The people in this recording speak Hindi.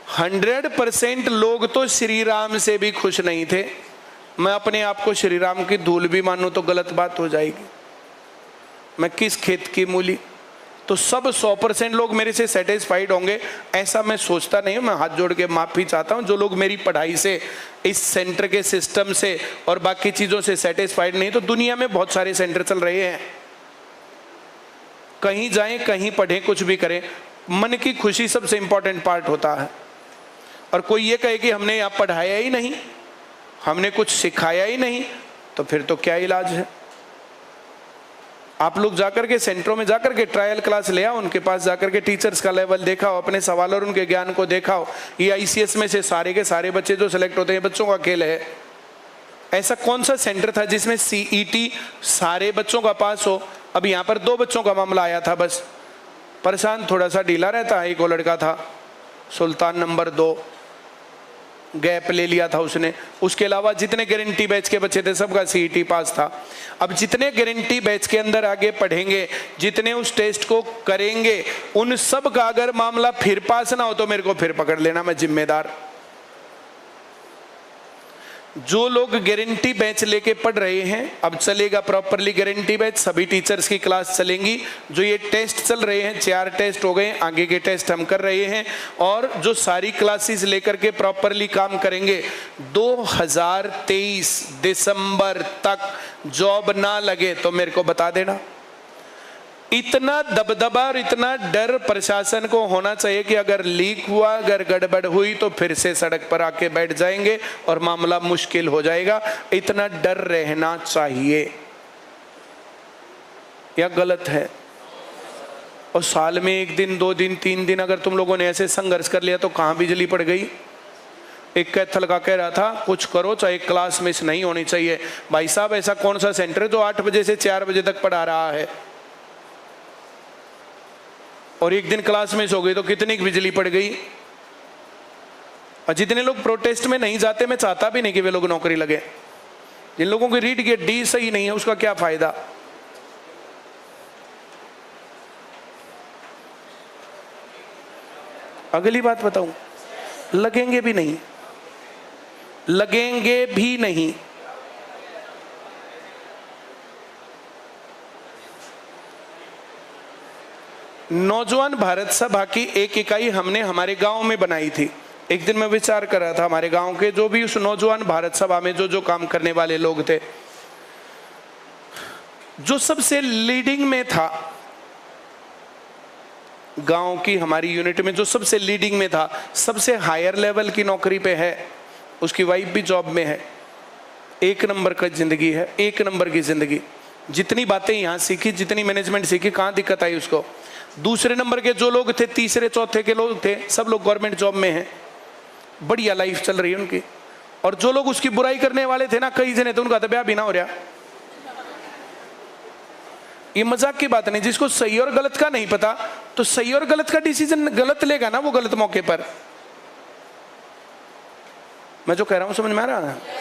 100% लोग तो श्री राम से भी खुश नहीं थे। मैं अपने आप को श्री राम की धूल भी मानूं तो गलत बात हो जाएगी। मैं किस खेत की मूली? तो सब 100% लोग मेरे से सेटिस्फाइड होंगे ऐसा मैं सोचता नहीं हूं। मैं हाथ जोड़ के माफी चाहता हूं जो लोग मेरी पढ़ाई से, इस सेंटर के सिस्टम से और बाकी चीजों से सेटिस्फाइड नहीं। तो दुनिया में बहुत सारे सेंटर चल रहे हैं, कहीं जाएं कहीं पढ़ें कुछ भी करें, मन की खुशी सबसे इंपॉर्टेंट पार्ट होता है। और कोई ये कहे कि हमने यहाँ पढ़ाया ही नहीं, हमने कुछ सिखाया ही नहीं, तो फिर तो क्या इलाज है। आप लोग जाकर के सेंटरों में जाकर के ट्रायल क्लास ले आओ, उनके पास जाकर के टीचर्स का लेवल देखा हो, अपने सवाल और उनके ज्ञान को देखा हो। ये ICS में से सारे के सारे बच्चे जो सिलेक्ट होते हैं बच्चों का खेल है। ऐसा कौन सा सेंटर था जिसमें CET सारे बच्चों का पास हो? अब यहाँ पर 2 बच्चों का मामला आया था बस। प्रशांत थोड़ा सा ढीला रहता है, एक और लड़का था सुल्तान नंबर 2, गैप ले लिया था उसने। उसके अलावा जितने गारंटी बैच के बच्चे थे सबका CET पास था। अब जितने गारंटी बैच के अंदर आगे पढ़ेंगे, जितने उस टेस्ट को करेंगे, उन सब का अगर मामला फिर पास ना हो तो मेरे को फिर पकड़ लेना, मैं जिम्मेदार। जो लोग गारंटी बैच लेके पढ़ रहे हैं, अब चलेगा प्रॉपरली गारंटी बैच, सभी टीचर्स की क्लास चलेंगी। जो ये टेस्ट चल रहे हैं, 4 टेस्ट हो गए, आगे के टेस्ट हम कर रहे हैं, और जो सारी क्लासेस लेकर के प्रॉपरली काम करेंगे, 2023 दिसंबर तक जॉब ना लगे तो मेरे को बता देना। इतना दबदबा और इतना डर प्रशासन को होना चाहिए कि अगर लीक हुआ, अगर गड़बड़ हुई तो फिर से सड़क पर आके बैठ जाएंगे और मामला मुश्किल हो जाएगा। इतना डर रहना चाहिए, या गलत है? और साल में 1 दिन 2 दिन 3 दिन अगर तुम लोगों ने ऐसे संघर्ष कर लिया तो कहां बिजली पड़ गई। एक कैथल का कह रहा था कुछ करो चाहे क्लास मिस नहीं होनी चाहिए। भाई साहब ऐसा कौन सा सेंटर है जो 8 बजे से 4 बजे तक पढ़ा रहा है, और एक दिन क्लास मिस हो गई तो कितनी बिजली पड़ गई। और जितने लोग प्रोटेस्ट में नहीं जाते, मैं चाहता भी नहीं कि वे लोग नौकरी लगे। जिन लोगों की रीड की डी सही नहीं है उसका क्या फायदा। अगली बात बताऊं, लगेंगे भी नहीं, लगेंगे भी नहीं। नौजवान भारत सभा की एक इकाई हमने हमारे गांव में बनाई थी। एक दिन मैं विचार कर रहा था, हमारे गांव के जो भी उस नौजवान भारत सभा में जो जो काम करने वाले लोग थे, जो सबसे लीडिंग में था गांव की हमारी यूनिट में, जो सबसे लीडिंग में था, सबसे हायर लेवल की नौकरी पे है, उसकी वाइफ भी जॉब में है, 1 नंबर का जिंदगी है, 1 नंबर की जिंदगी। जितनी बातें यहाँ सीखी, जितनी मैनेजमेंट सीखी, कहाँ दिक्कत आई उसको। दूसरे नंबर के जो लोग थे, तीसरे चौथे के लोग थे, सब लोग गवर्नमेंट जॉब में हैं, बढ़िया लाइफ चल रही है उनकी। और जो लोग उसकी बुराई करने वाले थे ना, कई जने थे, उनका तो ब्याह भी ना हो रहा। ये मजाक की बात नहीं। जिसको सही और गलत का नहीं पता तो सही और गलत का डिसीजन गलत लेगा ना, वो गलत मौके पर। मैं जो कह रहा हूं समझ में आ रहा है?